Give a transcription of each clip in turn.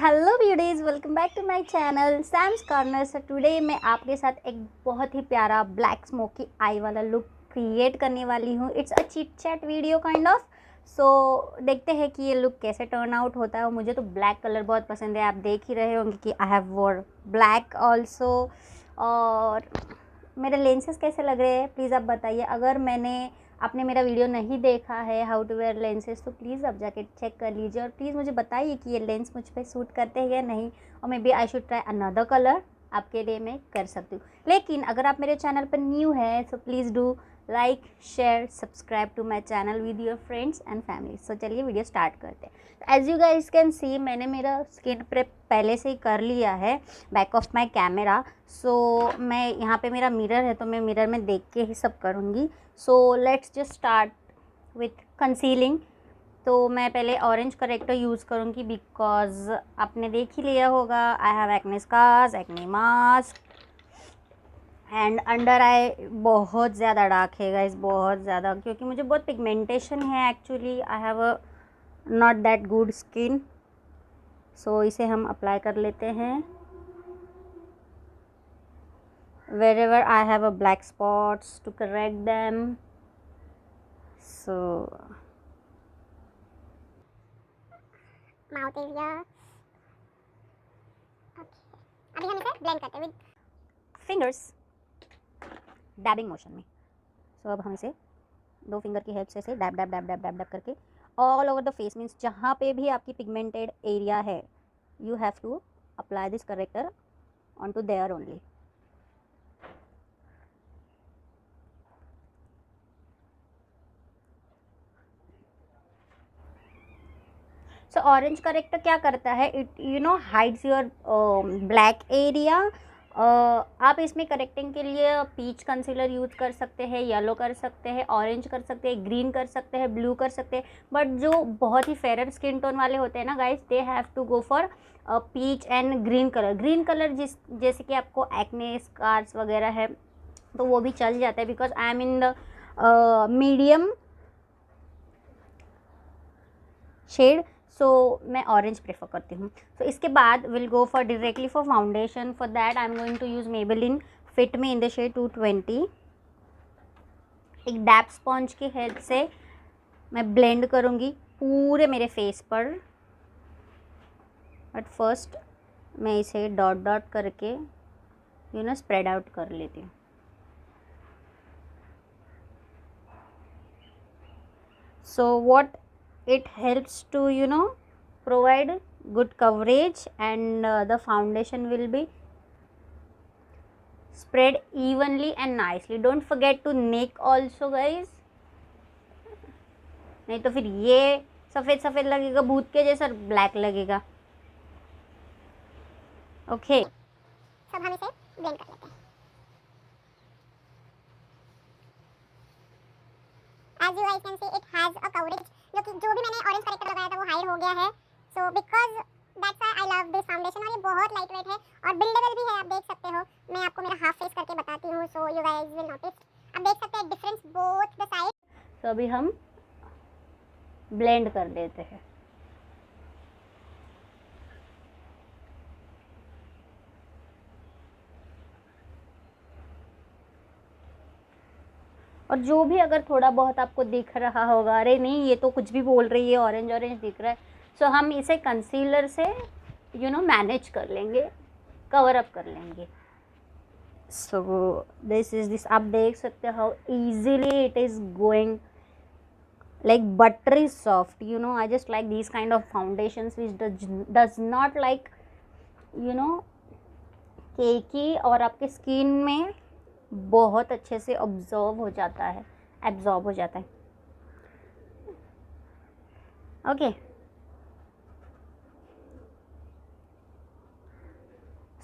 Hello beauties, welcome back to my channel Sam's Corner. So today मैं आपके साथ एक बहुत ही प्यारा ब्लैक स्मोकी आई वाला लुक क्रिएट करने वाली हूँ। It's a chit chat video kind of. So देखते हैं कि ये लुक कैसे टर्न आउट होता है। मुझे तो ब्लैक कलर बहुत पसंद है, आप देख ही रहे होंगे कि आई हैव वोर ब्लैक ऑल्सो। और मेरे लेंसेज कैसे लग रहे हैं प्लीज़ आप बताइए। अगर आपने मेरा वीडियो नहीं देखा है हाउ टू वेयर लेंसेज तो प्लीज़ आप जाके चेक कर लीजिए और प्लीज़ मुझे बताइए कि ये लेंस मुझ पे सूट करते हैं या नहीं, और maybe I should try another colour. आपके लिए मैं कर सकती हूँ। लेकिन अगर आप मेरे चैनल पर न्यू है so please do like share subscribe to my channel with your friends and family. So चलिए वीडियो स्टार्ट करते हैं। As you guys can see मैंने मेरा स्किन प्रेप पहले से ही कर लिया है बैक ऑफ माई कैमरा। सो मैं यहाँ पे मेरा मिरर है तो मैं मिरर में देख के ही सब करूँगी। So let's just start with concealing. तो मैं पहले ऑरेंज करेक्टर यूज़ करूँगी बिकॉज आपने देख ही लिया होगा I have acne scars, acne mask and under eye बहुत ज़्यादा डार्क है गाइस, बहुत ज़्यादा, क्योंकि मुझे बहुत पिगमेंटेशन है actually. I have a not that good skin. So इसे हम अप्लाई कर लेते हैं wherever I have a black spots to correct them. So mouth area. Okay, अभी हम इसे ब्लेंड करते हैं विद fingers डैबिंग मोशन में। सो अब हम इसे दो फिंगर की हेल्प से इसे dab dab dab dab dab dab करके all over the face, means जहाँ पे भी आपकी पिगमेंटेड एरिया है you have to apply this corrector on to there only. So orange corrector क्या करता है, it hides your black area. आप इसमें करेक्टिंग के लिए पीच कंसीलर यूज़ कर सकते हैं, येलो कर सकते हैं, ऑरेंज कर सकते हैं, ग्रीन कर सकते हैं, ब्लू कर सकते हैं। बट जो बहुत ही फेरर स्किन टोन वाले होते हैं ना guys, they have to go for peach and green colour. Green colour जैसे कि आपको एक्ने स्कार्स वगैरह है तो वो भी चल जाता है because I am in the medium shade. So मैं ऑरेंज प्रेफर करती हूँ। सो इसके बाद will go for directly for foundation. For that I am going to use Maybelline Fit Me in the shade 220। एक डैप स्पॉन्ज की help से मैं blend करूँगी पूरे मेरे फेस पर। बट फर्स्ट मैं इसे डॉट डॉट करके स्प्रेड आउट कर लेती हूँ। So what it helps to provide good coverage and the foundation will be spread evenly and nicely. Don't forget to neck also guys, नहीं तो फिर ये सफ़ेद सफ़ेद लगेगा, भूत के जैसा ब्लैक लगेगा। ओके सब हम इसे ब्लेंड कर लेते हैं। As you guys can see it has a coverage, जो भी मैंने ऑरेंज करेक्टर लगाया था वो हाइड हो गया है। So because that's why I love this foundation. और ये बहुत लाइट वेट है और बिल्डेबल भी है, आप देख सकते हो। मैं आपको मेरा हाफ फेस करके बताती हूँ so you guys will notice. आप देख सकते हैं डिफरेंस बोथ द साइड। तो अभी हम ब्लेंड कर देते हैं। और जो भी अगर थोड़ा बहुत आपको दिख रहा होगा अरे नहीं ये तो कुछ भी बोल रही है ऑरेंज ऑरेंज दिख रहा है, सो हम इसे कंसीलर से मैनेज कर लेंगे, कवर अप कर लेंगे। सो दिस इज दिस, आप देख सकते हो how easily it is going like buttery soft. I just like these kind of foundations which does not like केकी और आपके स्किन में बहुत अच्छे से एब्जॉर्ब हो जाता है। ओके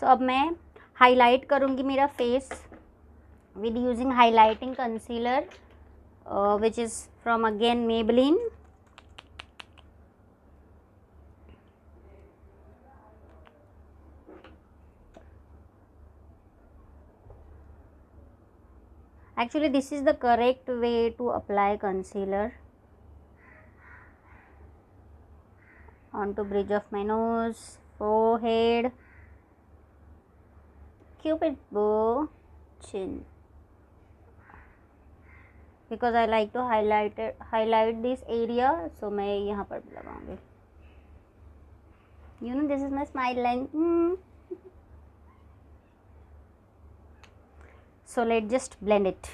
सो अब मैं हाईलाइट करूँगी मेरा face with using highlighting concealer which is from again Maybelline. Actually this is the correct way to apply concealer onto bridge of my nose, forehead, cupid bow, chin. Because I like to highlight this area, so मैं यहाँ पर लगाऊंगी. You know, this is my smile line. So let's just blend it.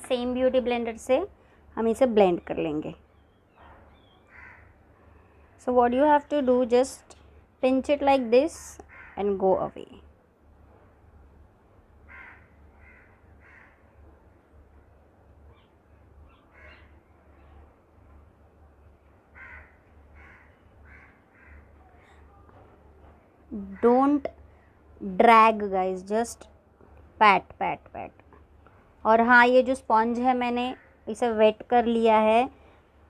Same beauty blender से हम इसे blend कर लेंगे. So what you have to do, just pinch it like this and go away. Don't drag guys, just pat pat pat. और हाँ, ये जो sponge है मैंने इसे वेट कर लिया है.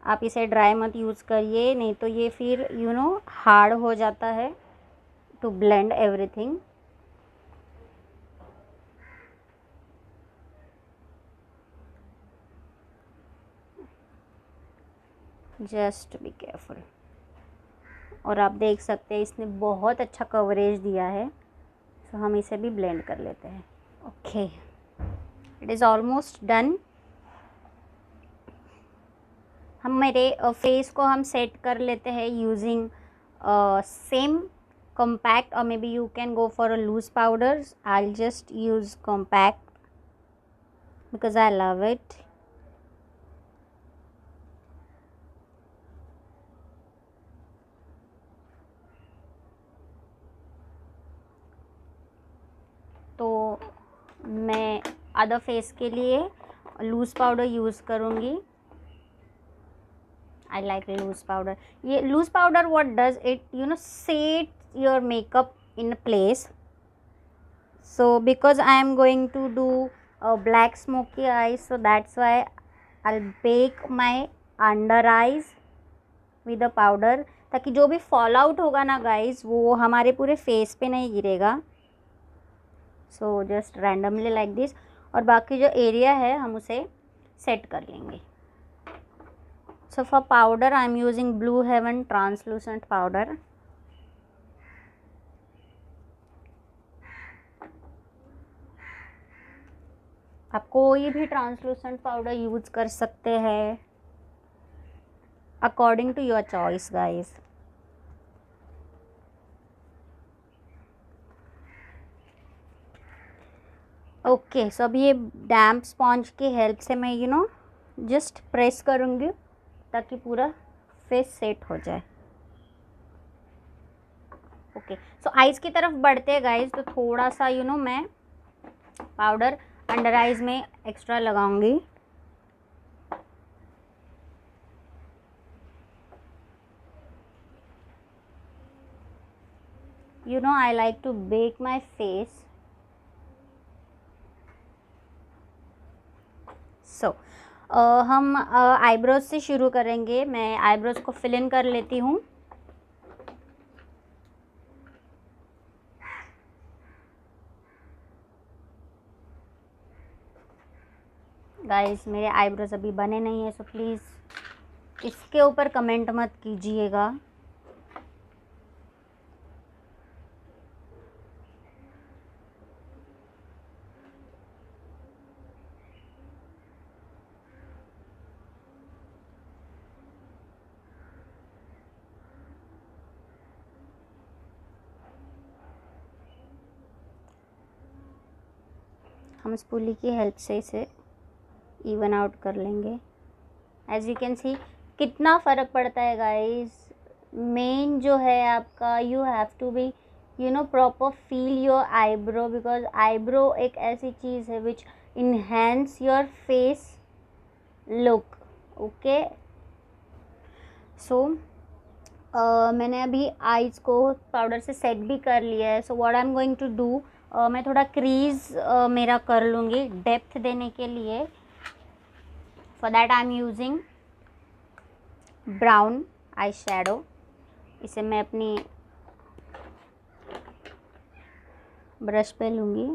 आप इसे ड्राई मत यूज़ करिए, नहीं तो ये फिर यू नो हार्ड हो जाता है to blend everything. Just be careful. और आप देख सकते हैं इसने बहुत अच्छा कवरेज दिया है. सो हम इसे भी ब्लेंड कर लेते हैं. Okay, it is almost done. हम मेरे फेस को हम सेट कर लेते हैं यूजिंग सेम कॉम्पैक्ट, और maybe you can go for a loose powders. I just use compact because I love it. तो मैं अदर फेस के लिए लूज़ पाउडर यूज़ करूँगी. I like loose powder. ये loose powder what does it, you know, set your makeup in place. So because I am going to do a black smoky eyes, so that's why I'll bake my under eyes with the powder, ताकि जो भी fall out होगा ना guys वो हमारे पूरे face पे नहीं गिरेगा. So just randomly like this. और बाकी जो एरिया है हम उसे सेट कर लेंगे. So for powder I am using Blue Heaven translucent powder. आप कोई भी ट्रांसलूसेंट पाउडर यूज कर सकते हैं according to your choice guys. Okay, so अब ये डैम्प स्पॉन्ज की हेल्प से मैं यू नो जस्ट प्रेस करूँगी ताकि पूरा फेस सेट हो जाए. ओके, सो आइज़ की तरफ बढ़ते हैं गाइज. तो थोड़ा सा यू नो मैं पाउडर अंडर आइज़ में एक्स्ट्रा लगाऊंगी. You know I like to bake my face. So हम आईब्रोज से शुरू करेंगे. मैं आईब्रोज को फिल इन कर लेती हूँ. गाइस मेरे आईब्रोज अभी बने नहीं है, सो प्लीज़ इसके ऊपर कमेंट मत कीजिएगा. हम स्पूली की हेल्प से इसे इवन आउट कर लेंगे. एज यू कैन सी कितना फ़र्क पड़ता है गाइस. मेन जो है आपका, you have to be you know proper feel your eyebrow, because eyebrow एक ऐसी चीज़ है which enhance your face look. Okay, so मैंने अभी आईज़ को पाउडर से सेट भी कर लिया है. So what I am going to do, मैं थोड़ा क्रीज मेरा कर लूँगी डेप्थ देने के लिए. For that I am using brown eye shadow. इसे मैं अपनी ब्रश पे लूँगी.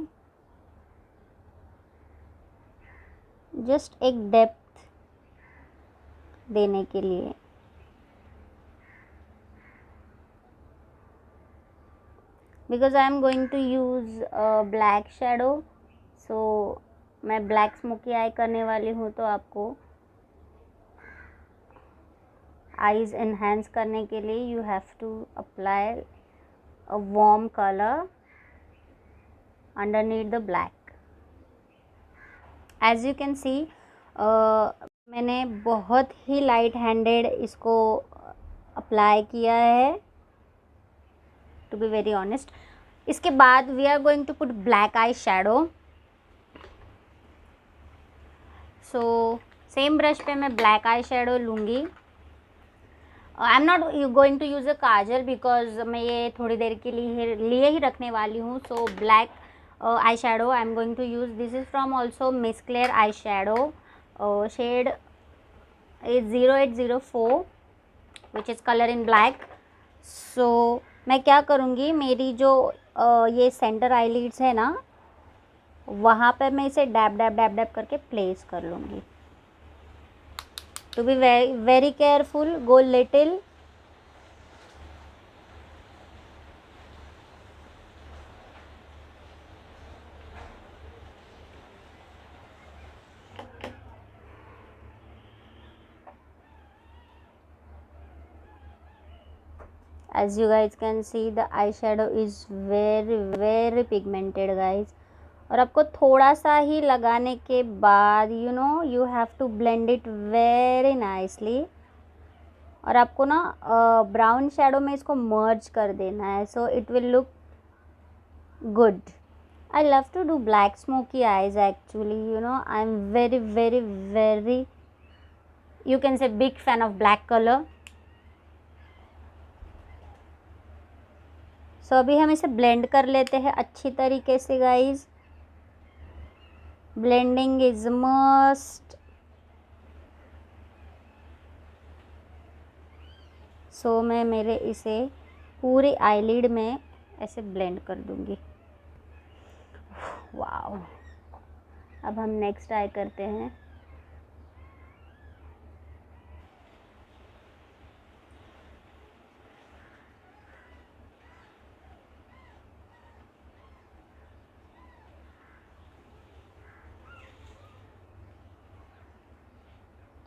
जस्ट एक डेप्थ देने के लिए. Because I am going to use black shadow, so मैं ब्लैक स्मोकी आई करने वाली हूँ, तो आपको आईज एनहेंस करने के लिए you have to apply a warm colour underneath the black. As you can see मैंने बहुत ही लाइट हैंडेड इसको अप्लाई किया है, टू बी वेरी ऑनेस्ट। इसके बाद we are going to put black eye shadow. So same brush पे मैं ब्लैक आई शेडो लूँगी। I am not going to use a kajal because मैं ये थोड़ी देर के लिए ही रखने वाली हूँ। So black eye shadow I am going to use, this is from also Miss Claire eye shadow, shade is 0804 which is colour in black. So मैं क्या करूँगी, मेरी जो ये सेंटर आईलिड्स है ना, वहाँ पे मैं इसे डैब डैब डैब डैब करके प्लेस कर लूँगी। To be very careful, go little. As you guys can see the eyeshadow is very pigmented guys, और आपको थोड़ा सा ही लगाने के बाद you have to blend it very nicely, और आपको ना ब्राउन शेडो में इसको मर्ज कर देना है, so it will look good. I love to do black smoky eyes actually, I'm very you can say big fan of black color. सो अभी हम इसे ब्लेंड कर लेते हैं अच्छी तरीके से guys. Blending is must. So मैं मेरे इसे पूरी आईलिड में ऐसे ब्लेंड कर दूंगी। वाओ। अब हम नेक्स्ट आई करते हैं।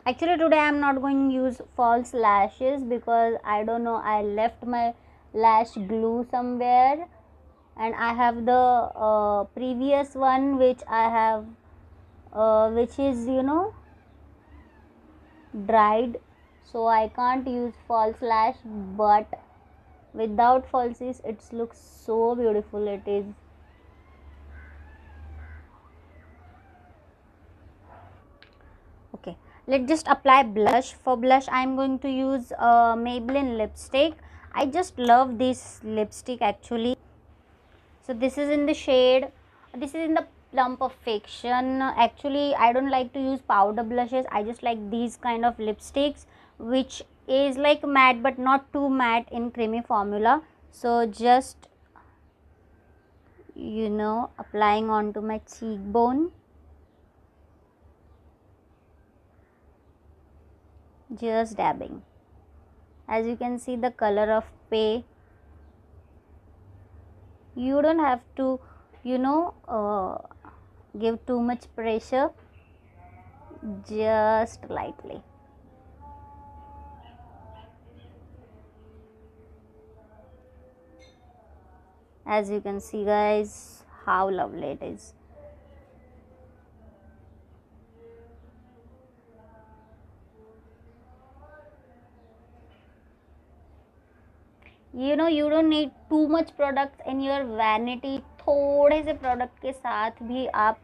Actually today I am not going to use false lashes because I don't know, I left my lash glue somewhere and I have the previous one which I have which is dried, so I can't use false lash, but without falsies it looks so beautiful. It is okay. Let's just apply blush. For blush I am going to use Maybelline lipstick. I just love this lipstick actually. So this is in the shade, this is in the Plum Perfection. Actually I don't like to use powder blushes, I just like these kind of lipsticks which is like matte but not too matte in creamy formula. So just applying onto my cheekbone, just dabbing. As you can see the color of pay, you don't have to give too much pressure, just lightly. As you can see guys, how lovely it is. You don't need too much products in your vanity. थोड़े से product के साथ भी आप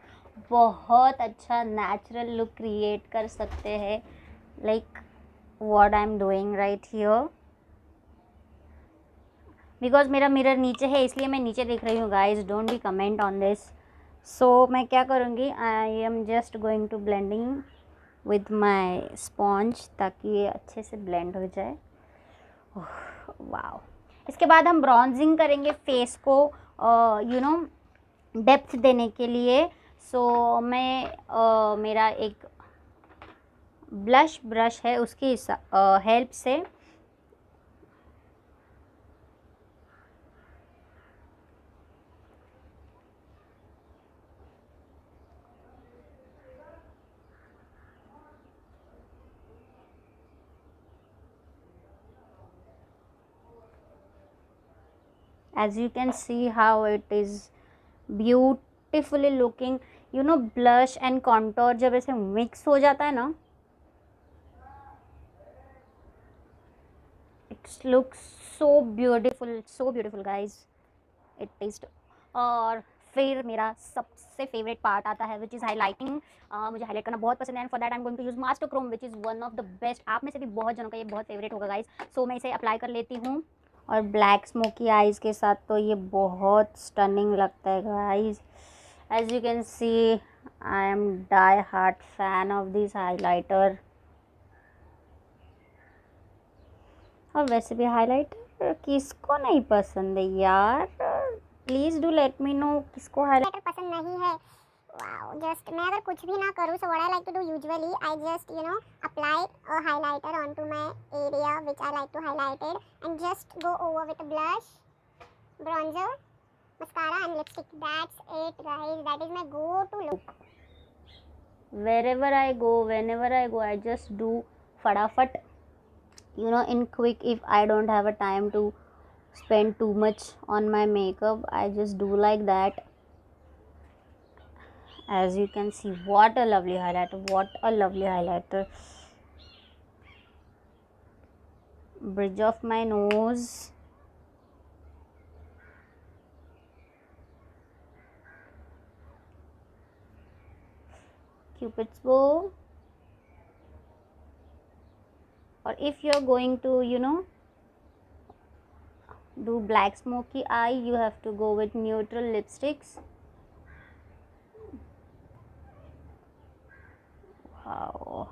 बहुत अच्छा natural look create कर सकते हैं, like what I am doing right here. Because मेरा मिरर नीचे है इसलिए मैं नीचे देख रही हूँ guys, don't be comment on this. So मैं क्या करूँगी, I am just going to blending with my sponge ताकि ये अच्छे से ब्लेंड हो जाए। वाओ। इसके बाद हम ब्रॉन्जिंग करेंगे फेस को डेप्थ देने के लिए। सो मैं मेरा एक ब्लश ब्रश है उसकी हेल्प से As you can see how it is beautifully looking. You know, blush and contour जब ऐसे mix हो जाता है ना, it looks so beautiful guys. It is. और फिर मेरा सबसे फेवरेट पार्ट आता है विच इज़ हाईलाइटिंग. मुझे हाईलाइट करना बहुत पसंद है and for that I am going to use master chrome which is one of the best. आप में से भी बहुत जनों का ये बहुत फेवरेट होगा गाइज. सो मैं इसे अप्लाई कर लेती हूँ. और ब्लैक स्मोकी आइज़ के साथ तो ये बहुत स्टनिंग लगता है guys. As you can see I am die hard fan of this highlighter. और वैसे भी हाईलाइटर किसको नहीं पसंद है यार. Please do let me know किसको हाईलाइटर पसंद नहीं है. वाओ, जस्ट मैं अगर कुछ भी ना करूँ, so what I like to do usually, I just apply a highlighter on to my area which I like to highlighted and just go over with blush, bronzer, mascara and lipstick. That's it guys, that is my go to look. Wherever I go, whenever I go, I just do फटाफट, in quick. If I don't have a time to spend too much on my makeup, I just do like that. As you can see, what a lovely highlighter, bridge of my nose, cupid's bow. Or if you're going to do black smoky eye, you have to go with neutral lipsticks. Wow,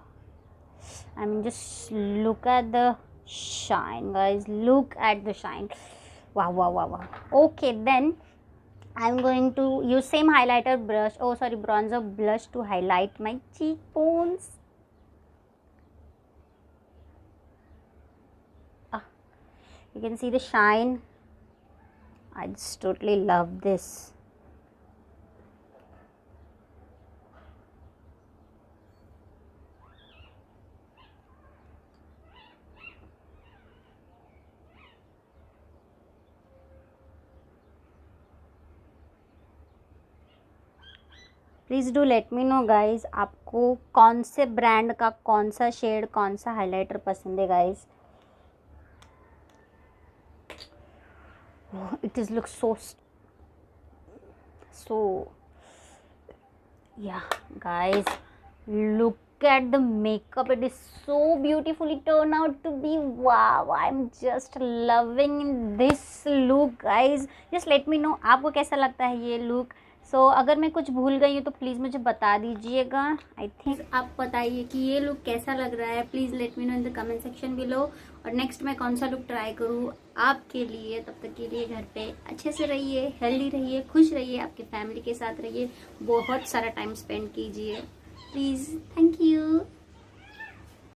I mean, just look at the shine guys, look at the shine. Wow. Okay, then I'm going to use same highlighter brush, bronzer blush to highlight my cheekbones. You can see the shine. I just totally love this. Please do let me know guys, आपको कौन से brand का कौन सा shade, कौन सा highlighter पसंद है guys. It is looks so yeah guys, look at the makeup. It is so beautifully turned out to be. Wow, I'm just loving this look guys. Just let me know आपको कैसा लगता है ये look. सो अगर मैं कुछ भूल गई हूँ तो प्लीज़ मुझे बता दीजिएगा. आई थिंक आप बताइए कि ये लुक कैसा लग रहा है. Please let me no in the comment section below. और नेक्स्ट मैं कौन सा लुक ट्राई करूँ आपके लिए. तब तक के लिए घर पे अच्छे से रहिए, हेल्दी रहिए, खुश रहिए, आपके फैमिली के साथ रहिए, बहुत सारा टाइम स्पेंड कीजिए प्लीज़. Thank you.